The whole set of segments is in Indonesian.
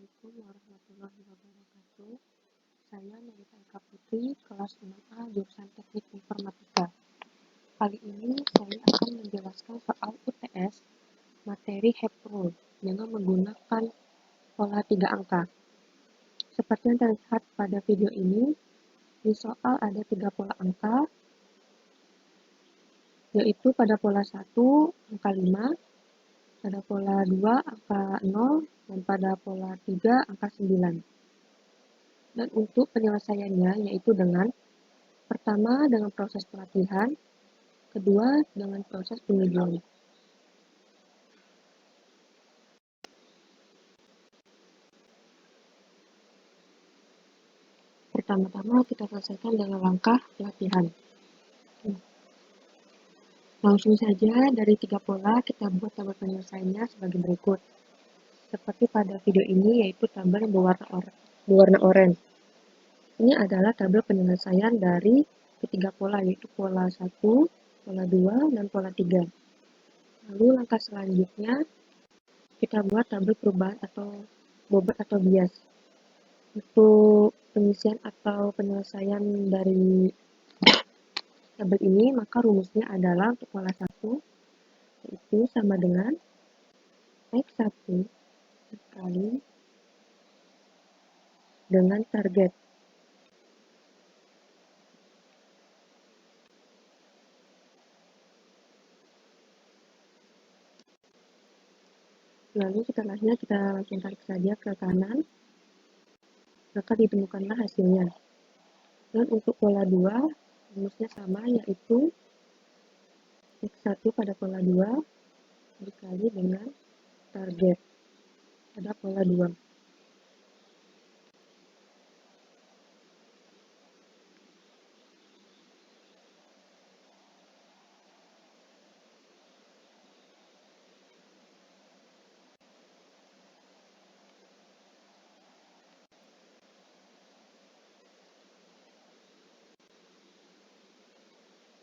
Assalamualaikum warahmatullahi wabarakatuh. Saya Melita Eka Putri, kelas 6A, jurusan Teknik Informatika. Kali ini saya akan menjelaskan soal UTS materi HEPRO dengan menggunakan pola 3 angka. Seperti yang terlihat pada video ini, di soal ada 3 pola angka, yaitu pada pola 1 angka 5, pada pola 2 angka 0, dan pada pola 3 angka 9. Dan untuk penyelesaiannya yaitu pertama dengan proses pelatihan, kedua dengan proses pengujian. Pertama-tama kita selesaikan dengan langkah pelatihan. Langsung saja dari 3 pola kita buat tabel penyelesaiannya sebagai berikut. Seperti pada video ini yaitu tabel berwarna oranye. Ini adalah tabel penyelesaian dari ketiga pola yaitu pola 1, pola 2, dan pola 3. Lalu langkah selanjutnya kita buat tabel perubahan atau bobot atau bias. Untuk pengisian atau penyelesaian dari tabel ini, maka rumusnya adalah untuk pola 1 yaitu sama dengan X1 dikali dengan target. Lalu setelahnya kita langsung tarik saja ke kanan, maka ditemukanlah hasilnya. Dan untuk pola 2, rumusnya sama yaitu X1 pada pola 2 dikali dengan target pada pola 2.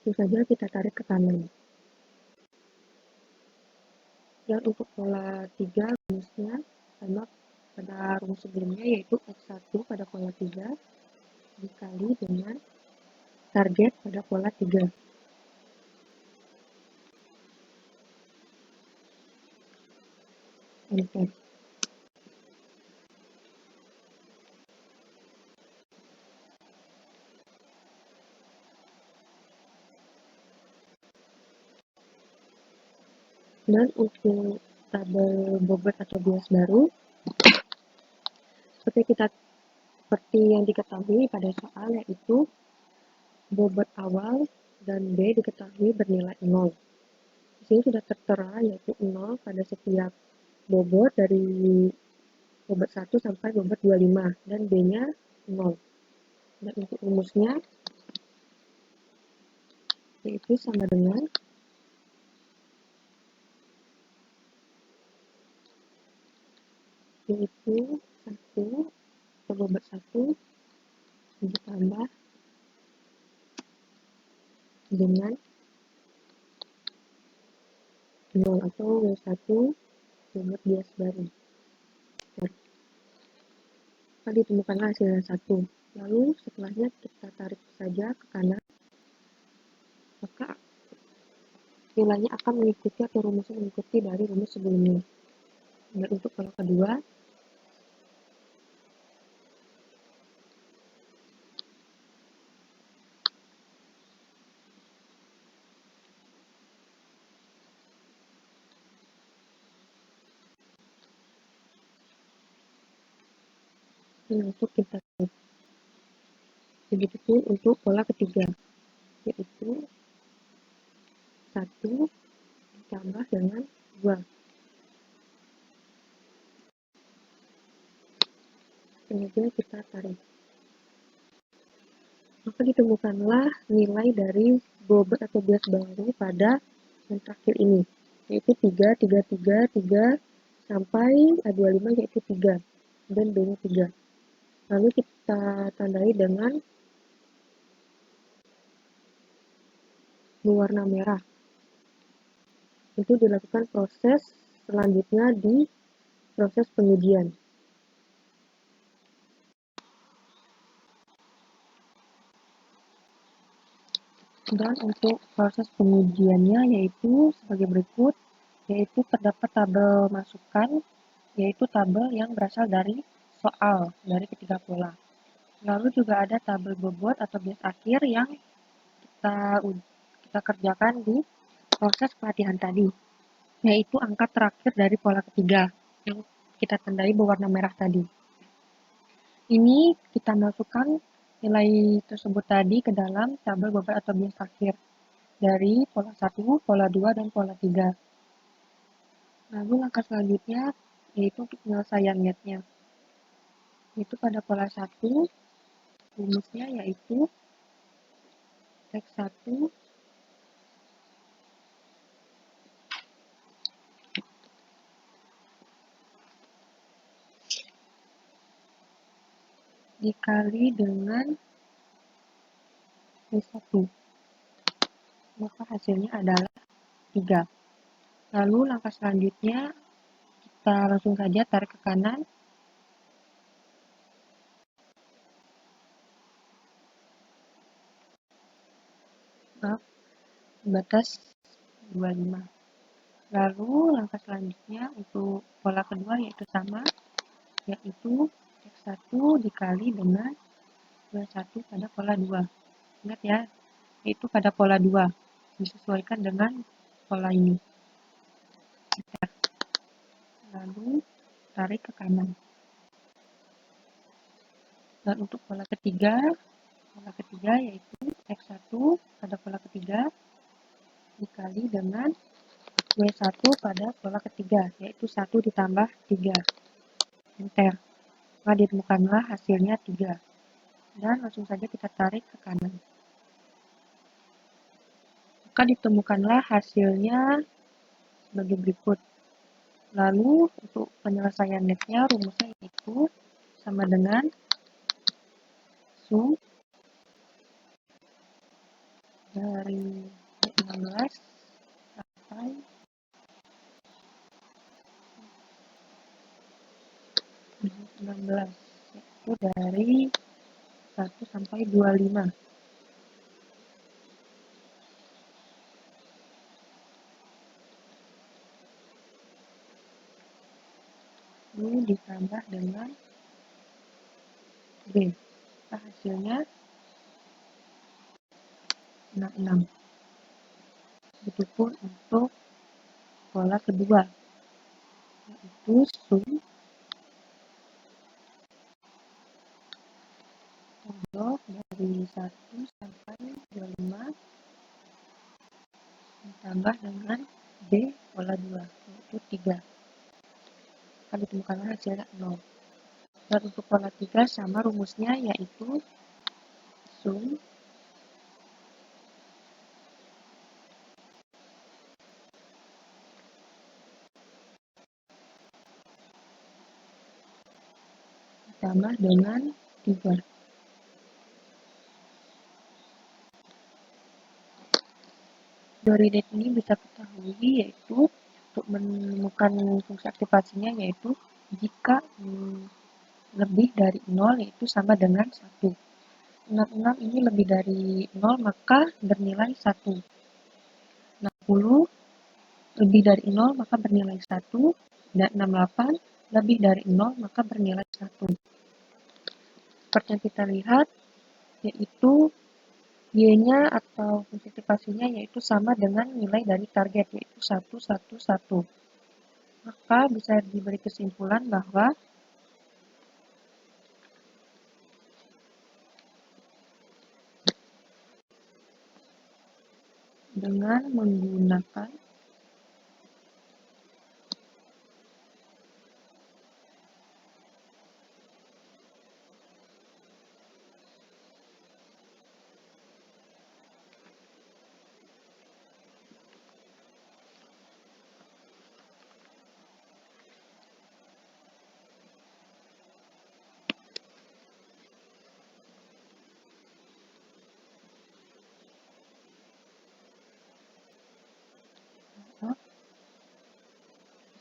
Itu saja kita tarik ke kanan. Dan untuk pola 3 rumusnya sama pada rumus sebelumnya yaitu X1 pada pola 3 dikali dengan target pada pola 3. Enter. Dan untuk tabel bobot atau bias baru, seperti yang diketahui pada soal yaitu bobot awal dan B diketahui bernilai 0. Di sini sudah tertera yaitu 0 pada setiap bobot dari bobot 1 sampai bobot 25 dan B-nya 0. Dan untuk rumusnya yaitu sama dengan yaitu 1 atau bobot 1 ditambah dengan 0 atau W1 bobot bias baru. Maka ditemukanlah hasilnya 1. Lalu setelahnya kita tarik saja ke kanan, maka nilainya akan mengikuti atau rumusnya mengikuti dari rumus sebelumnya. Dan untuk pola kedua, untuk kita begitu pun untuk pola ketiga yaitu 1 ditambah dengan 2. Kemudian kita tarik. Maka ditemukanlah nilai dari bobot atau bias baru pada yang terakhir ini yaitu 3, 3, 3, 3 sampai A25 yaitu 3 dan B-nya 3. Lalu kita tandai dengan berwarna merah. Itu dilakukan proses selanjutnya di proses pengujian. Dan untuk proses pengujiannya yaitu sebagai berikut, yaitu terdapat tabel masukan, yaitu tabel yang berasal dari soal dari ketiga pola. Lalu juga ada tabel bobot atau bias akhir yang kita kerjakan di proses pelatihan tadi, yaitu angka terakhir dari pola ketiga yang kita tandai berwarna merah tadi. Ini kita masukkan nilai tersebut tadi ke dalam tabel bobot atau bias akhir dari pola 1, pola 2, dan pola 3. Lalu langkah selanjutnya yaitu untuk penyelesaian netnya. Itu pada pola 1, rumusnya yaitu X1 dikali dengan Y1. Maka hasilnya adalah 3. Lalu langkah selanjutnya kita langsung saja tarik ke kanan. Batas 25. Lalu langkah selanjutnya untuk pola kedua yaitu sama, yaitu X1 dikali dengan Y1 pada pola 2. Ingat ya, yaitu pada pola 2, disesuaikan dengan pola ini. Lalu tarik ke kanan. Dan untuk pola ketiga yaitu X1 pada pola ketiga dikali dengan Y1 pada pola ketiga, yaitu 1 ditambah 3. Enter. Maka ditemukanlah hasilnya 3. Dan langsung saja kita tarik ke kanan. Maka ditemukanlah hasilnya sebagai berikut. Lalu untuk penyelesaian netnya rumusnya yaitu sama dengan sum dari 16 sampai 16, yaitu dari 1 sampai 25. Ini ditambah dengan B. Nah, hasilnya 66. Begitupun untuk pola kedua, yaitu sum pojok dari 1 sampai 25 ditambah dengan B pola 2, yaitu 3. Akan ditemukanlah hasilnya 0. Dan untuk pola 3 sama rumusnya yaitu sum ditambah dengan 3. Dari net ini bisa ketahui yaitu untuk menemukan fungsi aktivasinya yaitu jika lebih dari 0 yaitu sama dengan 1. 66 ini lebih dari 0 maka bernilai 1. 60 lebih dari 0 maka bernilai 1. Dan 68 lebih dari 0 maka bernilai 1. Seperti yang kita lihat yaitu Y-nya atau fungsi aktivasinya yaitu sama dengan nilai dari target yaitu 111. Maka bisa diberi kesimpulan bahwa dengan menggunakan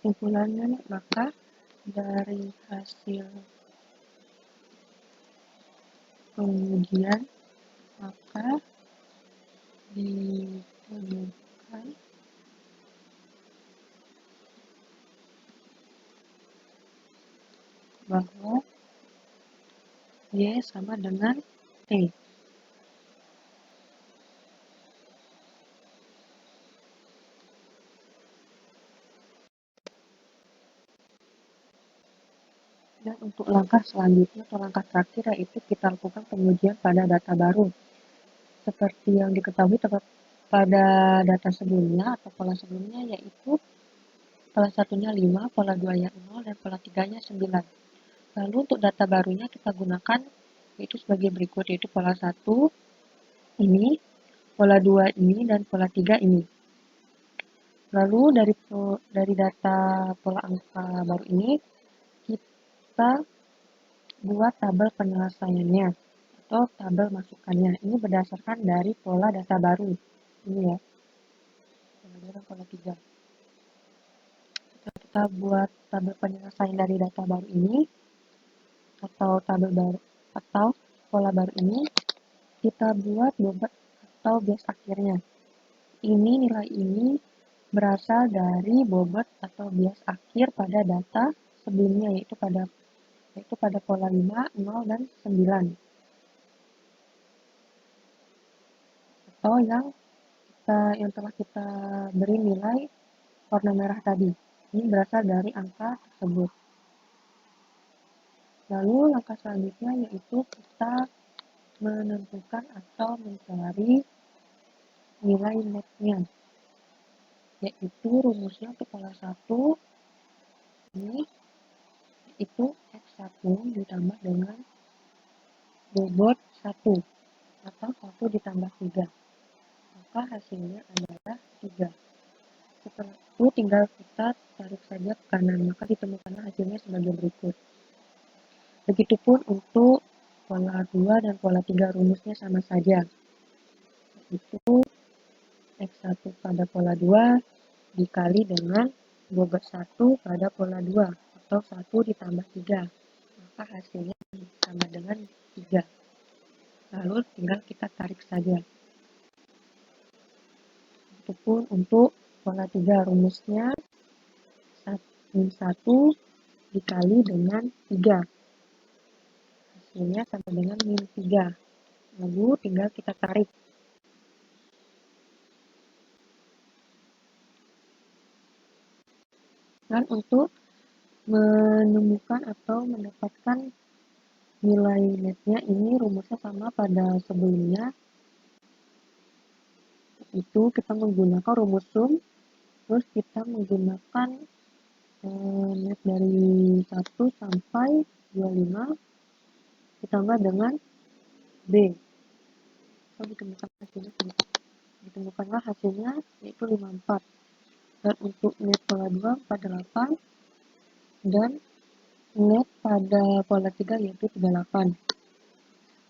kesimpulannya, maka dari hasil pengujian maka ditemukan bahwa Y sama dengan T. Dan untuk langkah selanjutnya atau langkah terakhir yaitu kita lakukan pengujian pada data baru. Seperti yang diketahui pada data sebelumnya atau pola sebelumnya yaitu pola satunya 5, pola 2-nya 0, dan pola 3-nya 9. Lalu untuk data barunya kita gunakan yaitu sebagai berikut, yaitu pola 1 ini, pola 2 ini, dan pola 3 ini. Lalu dari data pola angka baru ini, kita buat tabel penyelesaiannya atau tabel masukannya. Ini berdasarkan dari pola data baru. Ini ya, pola 2 dan pola 3. Kita buat tabel penyelesaian dari data baru ini atau tabel baru atau pola baru ini, kita buat bobot atau bias akhirnya. Ini nilai ini berasal dari bobot atau bias akhir pada data sebelumnya yaitu pada pola 5, 0, dan 9. Atau yang telah kita beri nilai warna merah tadi. Ini berasal dari angka tersebut. Lalu langkah selanjutnya yaitu kita menentukan atau mencari nilai netnya, yaitu rumusnya untuk pola 1 ini itu X1 ditambah dengan bobot 1 atau 1 ditambah 3. Maka hasilnya adalah 3. Setelah itu tinggal kita tarik saja ke kanan, maka ditemukanlah hasilnya sebagai berikut. Begitupun untuk pola 2 dan pola 3 rumusnya sama saja. Yaitu X1 pada pola 2 dikali dengan bobot 1 pada pola 2 atau 1 ditambah 3. Maka hasilnya sama dengan 3. Lalu tinggal kita tarik saja. Begitupun untuk pola 3 rumusnya 1 dikali dengan 3. Hasilnya sama dengan min 3. Lalu tinggal kita tarik. Dan untuk menemukan atau mendapatkan nilai netnya ini rumusnya sama pada sebelumnya, itu kita menggunakan rumus sum, terus kita menggunakan net dari 1 sampai 25 ditambah dengan B. So, ditemukanlah hasilnya yaitu 54. Dan untuk net pola 2 48 dan net pada pola 3 yaitu 38.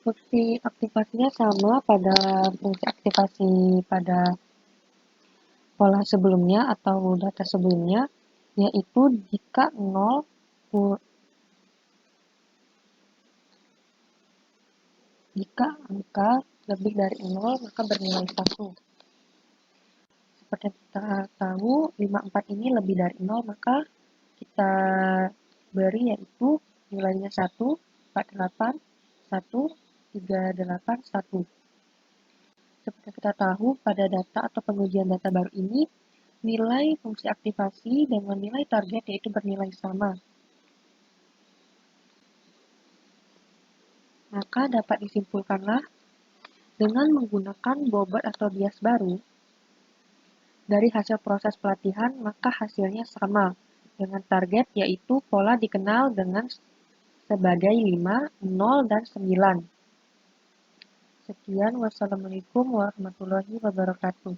Fungsi aktivasinya sama pada fungsi aktivasi pada pola sebelumnya atau data sebelumnya, yaitu jika angka lebih dari 0 maka bernilai 1. Seperti kita tahu 54 ini lebih dari 0 maka kita beri yaitu nilainya 1, 48, 1, 38, 1. Seperti kita tahu pada data atau pengujian data baru ini, nilai fungsi aktivasi dengan nilai target yaitu bernilai sama. Maka dapat disimpulkanlah dengan menggunakan bobot atau bias baru dari hasil proses pelatihan, maka hasilnya sama dengan target yaitu pola dikenal dengan sebagai 5, 0, dan 9. Sekian, wassalamualaikum warahmatullahi wabarakatuh.